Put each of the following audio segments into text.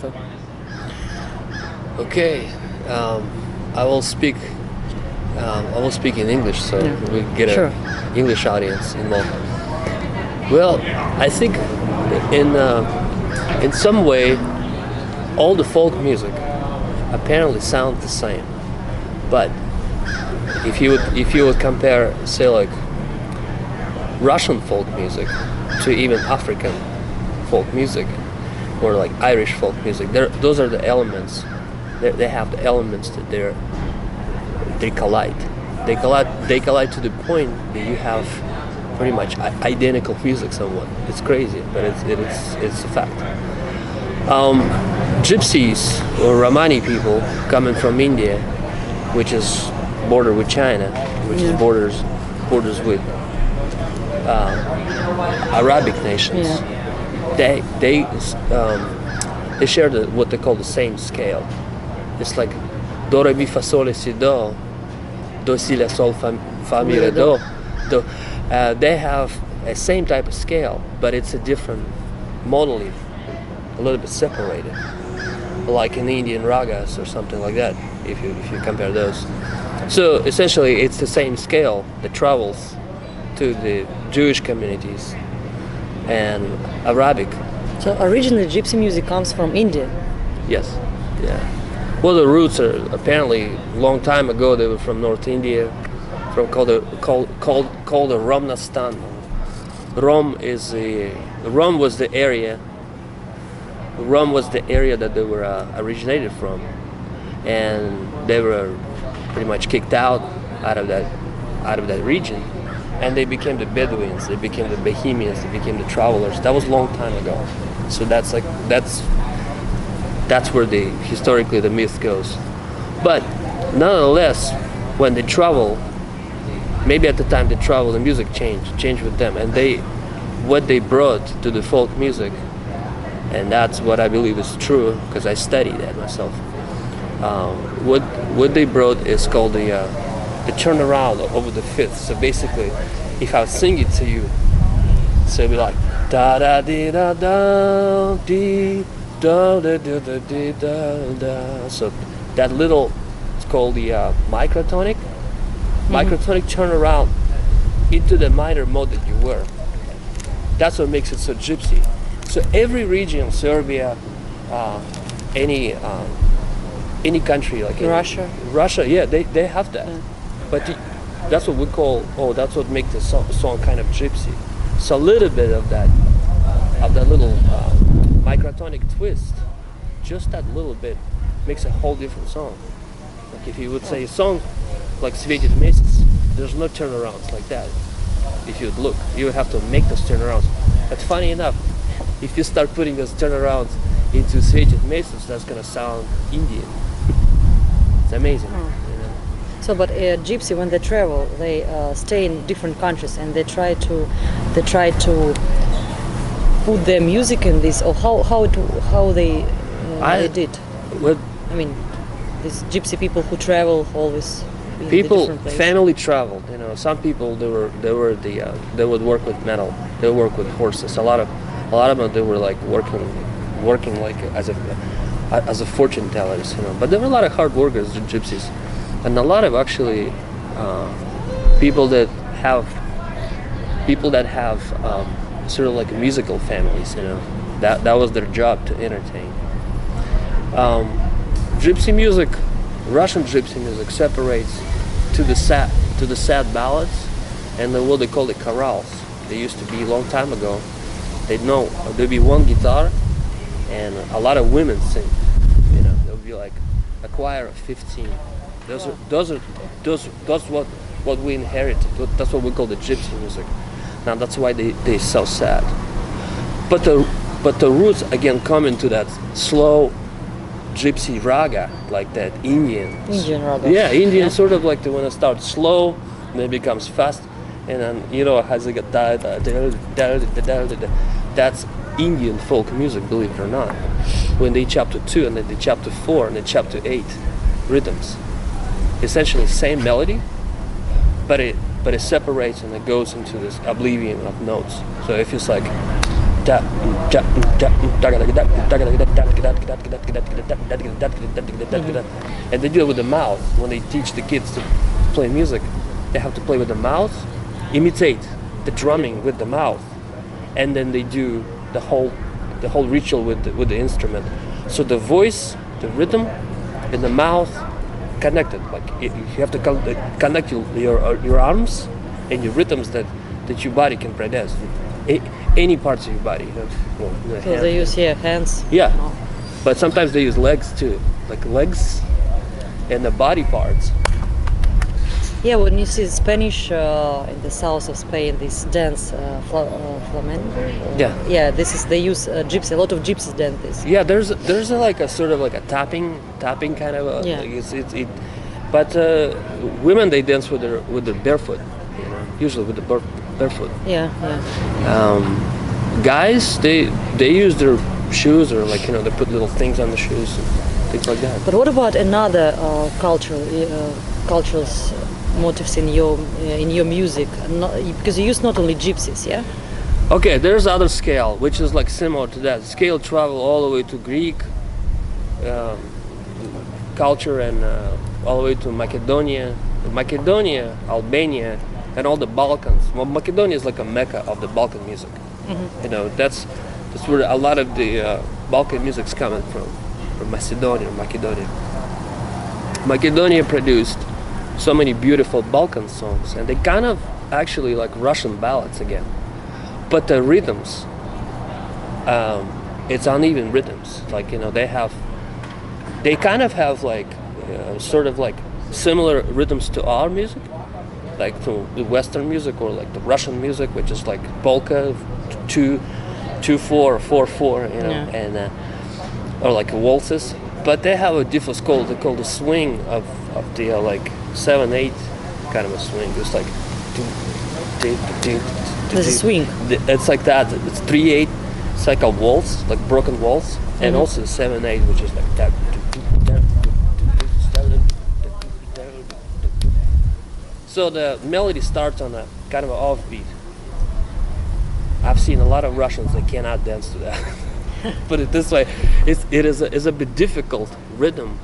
So, Okay, um, I will speak. I will speak in English, so yeah, we get sure. a English audience involved. Well, I think in some way, all the folk music apparently sounds the same. But if you would compare, say, like Russian folk music to even African folk music, or like Irish folk music, those are the elements. They have the elements that they collide. They collide to the point that you have pretty much identical music somewhat. It's crazy, but it's a fact. Gypsies or Romani people coming from India, which is border with China, which is Yeah. borders with Arabic nations. Yeah. They share what they call the same scale. It's like do re mi fa sol si do si la sol fa mi re do. They have a same type of scale, but it's a different monolith, a little bit separated, like in Indian ragas or something like that. If you compare those, so essentially it's the same scale that travels to the Jewish communities and Arabic. So originally gypsy music comes from India. Yes, yeah. Well, the roots are apparently long time ago. They were from North India, from called the Romnastan. Rom was the area. Rom was the area that they were originated from, and they were pretty much kicked out of that region, and they became the Bedouins. They became the Bohemians. They became the travelers. That was a long time ago. So that's where historically the myth goes. But nonetheless, when they travel, maybe at the time they travel, the music changed with them, and what they brought to the folk music, and that's what I believe is true because I studied that myself. What they brought is called the turnaround over the fifth. So basically, if I sing it to you, so it'd be like da da di da da di da da da da di da da. So that little, it's called the microtonic. Microtonic turnaround into the minor mode that you were. That's what makes it so gypsy. So every region, Serbia, any country like Russia, yeah, they have that. Yeah. But that's what we call. Oh, that's what makes the song kind of gypsy. So a little bit of that little microtonic twist, just that little bit, makes a whole different song. Like if you would say a song like "Светит месяц," there's no turnarounds like that. If you'd look, you would have to make those turnarounds. But funny enough, if you start putting those turnarounds into "Светит месяц," that's gonna sound Indian. It's amazing. You know? So, but gypsy, when they travel, they stay in different countries and they try to put their music in this, or how they did. What I mean, these gypsy people who travel always in the people different places. family traveled. You know, some people they would work with metal. They would work with horses. A lot of them they were like working like as a fortune tellers. You know, but there were a lot of hard workers, the gypsies, and a lot of actually people that have sort of like musical families. You know, that was their job to entertain. Gypsy music, Russian gypsy music separates to the sad ballads and what they call the chorales. They used to be a long time ago. There'd be one guitar and a lot of women sing. You know, there would be like a choir of 15. That's what we inherited. That's what we call the gypsy music. Now that's why they're so sad. But the roots again come into that slow gypsy raga, like that Indian raga. Yeah, Indian sort of like the one that starts slow and then becomes fast, and then it has like a da da da da da da. That's Indian folk music, believe it or not. When they chapter 2 and then they chapter 4 and then chapter 8 rhythms, essentially same melody, but it separates and it goes into this oblivion of notes. So if it's like and they do it with the mouth. When they teach the kids to play music, they have to play with the mouth, imitate the drumming with the mouth, and then they do the whole ritual with the instrument. So the voice, the rhythm, and the mouth connected. Like you have to connect your arms and your rhythms that your body can produce. Any parts of your body. So they use hands. Yeah, Oh. but sometimes they use legs too, like legs and the body parts. Yeah, when you see Spanish in the south of Spain, this dance, flamenco. Yeah, they use gypsy. A lot of gypsies dance this. Yeah, there's like a sort of like a tapping kind of. Yeah. Like but women they dance with their barefoot, usually with the barefoot. Yeah. Guys they use their shoes or like they put little things on the shoes and things like that. But what about another cultural motifs in your music? Because you use not only gypsies, yeah? Okay, there's other scale which is like similar to that. Scale travel all the way to Greek culture and all the way to Macedonia, Albania, and all the Balkans. Well, Macedonia is like a mecca of the Balkan music. Mm-hmm. That's where a lot of the Balkan music's coming from Macedonia. Macedonia produced so many beautiful Balkan songs, and they kind of actually like Russian ballads again. But the rhythms, it's uneven rhythms. Like they kind of have like sort of like similar rhythms to our music, like to the Western music or like the Russian music, which is like polka, 2/4, 4/4, and or like waltzes. But they have a different called the swing of the like 7/8 kind of a swing. It's like There's a swing. It's like that. It's 3/8. It's like a waltz, like broken waltz, and also 7/8, which is like that. So the melody starts on a kind of an offbeat. I've seen a lot of Russians that cannot dance to that. Put it this way, it is a bit difficult rhythm,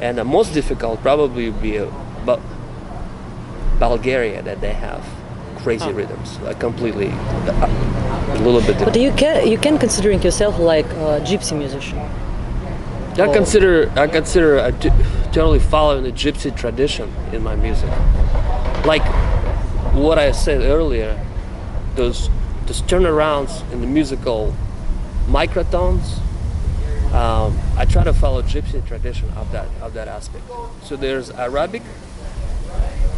and the most difficult probably would be Bulgaria, that they have crazy rhythms, completely a little bit different. But you can considering yourself like a gypsy musician. I consider totally following the gypsy tradition in my music. Like what I said earlier, those turnarounds in the musical microtones. I try to follow gypsy tradition of that aspect. So there's Arabic,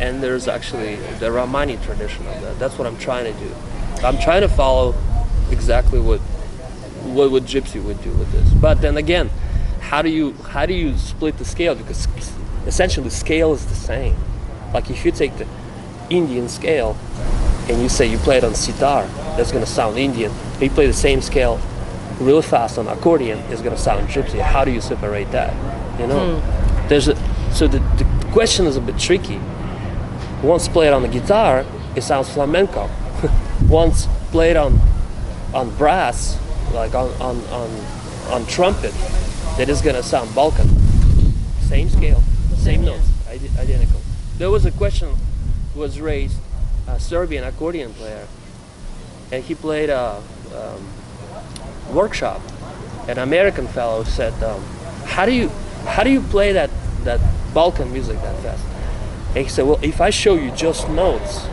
and there's actually the Romani tradition of that. That's what I'm trying to do. I'm trying to follow exactly what gypsy would do with this. But then again, how do you split the scale? Because essentially scale is the same. Like if you take the Indian scale and you say you play it on sitar, that's going to sound Indian. If you play the same scale real fast on accordion, it's going to sound gypsy. How do you separate that? So the question is a bit tricky. Once played on the guitar, it sounds flamenco. Once played on brass, like on trumpet, that is going to sound Balkan. Same scale, same notes, identical. There was a question was raised, a Serbian accordion player, and he played a workshop. An American fellow said, how do you play that Balkan music that fast? And he said, well, if I show you just notes,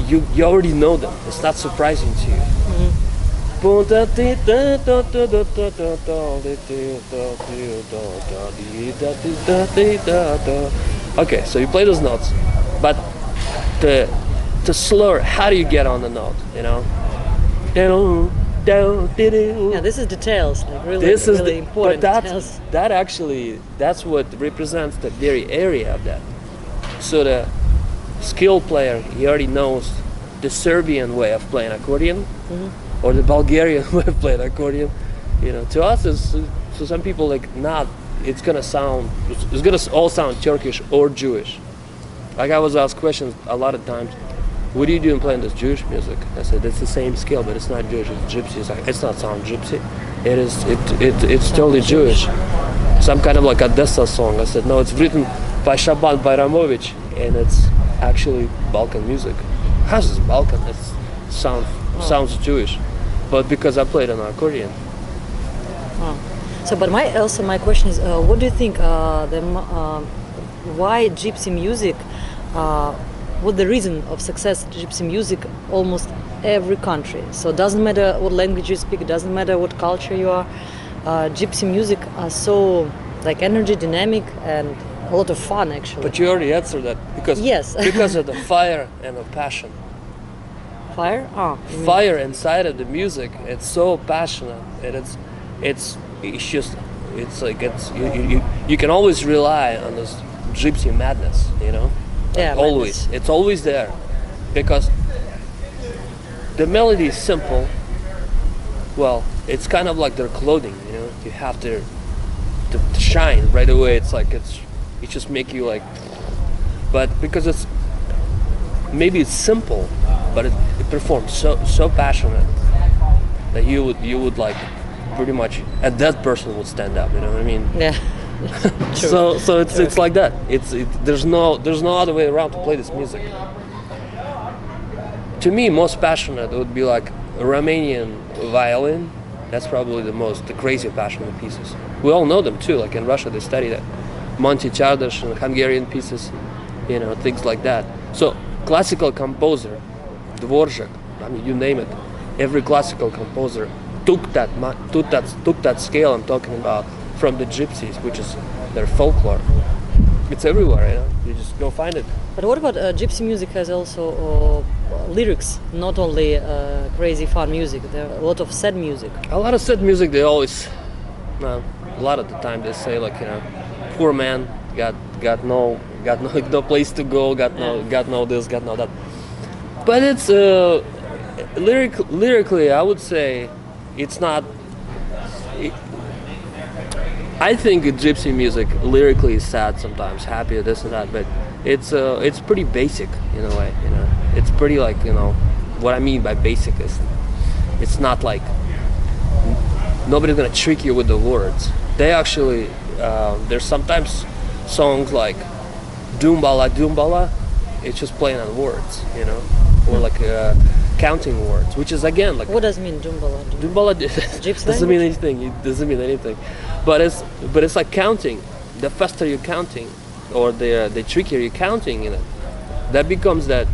you already know them. It's not surprising to you. Okay, so you play those notes, but the slur, how do you get on the note? Yeah, this is details, like really important details. That's what represents the very area of that. So the skilled player, he already knows the Serbian way of playing accordion, or the Bulgarian way of playing accordion. To us, to some people, like not. It's gonna all sound Turkish or Jewish. Like I was asked questions a lot of times. what are you doing playing this Jewish music? I said, it's the same scale, but it's not Jewish, it's gypsy. It's like, it's not sound gypsy. It's totally Jewish. Some kind of like Odessa song. I said, no, it's written by Shaban Bayramovich, and it's actually Balkan music. How's this Balkan? It sounds Jewish, but because I played on accordion. So, but my question is, what do you think? Why gypsy music? What the reason of success gypsy music almost every country? So it doesn't matter what language you speak, it doesn't matter what culture you are. Gypsy music are so like energy, dynamic, and a lot of fun actually. But you already answered that because yes. because of the fire and the passion. Fire? Fire inside of the music. It's so passionate, and you can always rely on this gypsy madness, you know. Yeah, always. It's always there, because the melody is simple. Well, it's kind of like their clothing, you know. You have to shine right away. It's like it just make you like. But because it's simple, but it performs so passionate that you would like pretty much, and that person would stand up. You know what I mean? Yeah. So it's like that. There's no other way around to play this music. To me, most passionate would be like a Romanian violin. That's probably the crazy passionate pieces. We all know them too. Like in Russia, they study that. Monty Chardas and Hungarian pieces, you know, things like that. So classical composer, Dvorak, I mean, you name it. Every classical composer took that scale I'm talking about from the gypsies, which is their folklore. It's everywhere, you know. You just go find it. But what about gypsy music has also lyrics, not only crazy fun music. There are a lot of sad music. A lot of sad music. They always, a lot of the time they say like, you know, poor man got no place to go, got no this, got no that. But it's lyrically, I would say it's not. I think gypsy music lyrically is sad sometimes, happy, this and that, but it's pretty basic in a way, you know. It's pretty like, you know, what I mean by basic is it's not like nobody's gonna trick you with the words. They actually there's sometimes songs like Doombala Doombala, it's just playing on words, you know, or like counting words, which is again like. What does it mean, Doombala? Doombala doesn't mean anything. It doesn't mean anything, but it's like counting. The faster you're counting, or the trickier you're counting, you know, that becomes that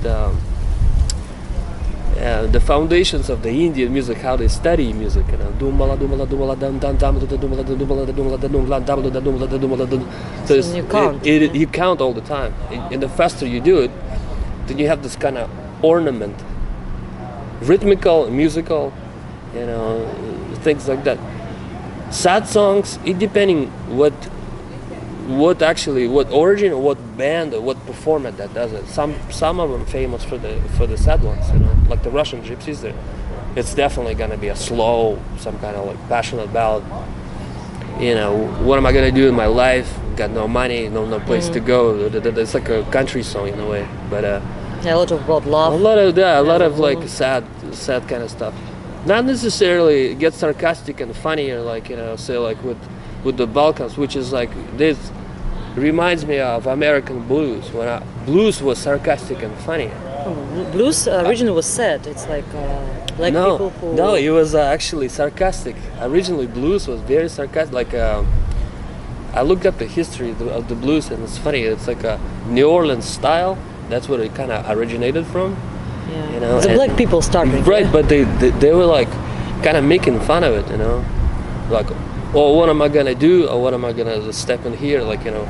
the foundations of the Indian music, how they study music, you know. Doombala Doombala Doombala dum dum dum Doombala Doombala Doombala Doombala Doombala Doombala. So you count. You count all the time, and the faster you do it, then you have this kind of ornament. Rhythmical, musical, you know, things like that. Sad songs, it depending what origin or what band or what performer that does it. Some of them famous for the sad ones, you know, like the Russian gypsies. It's definitely gonna be a slow, some kind of like passionate ballad. You know, what am I gonna do in my life? Got no money, no place to go. It's like a country song in a way, but. Yeah, a lot of about love. A lot of like sad kind of stuff. Not necessarily get sarcastic and funny, or like, you know, say like with the Balkans, which is like this reminds me of American blues, when blues was sarcastic and funny. Blues originally was sad. It's like black people who. No, it was actually sarcastic. Originally, blues was very sarcastic. Like I looked up the history of the blues, and it's funny. It's like a New Orleans style. That's where it kind of originated from. Yeah. You know, the black people started. Right, but they were like kind of making fun of it, you know, like, oh, what am I gonna do, or what am I gonna step in here, like, you know,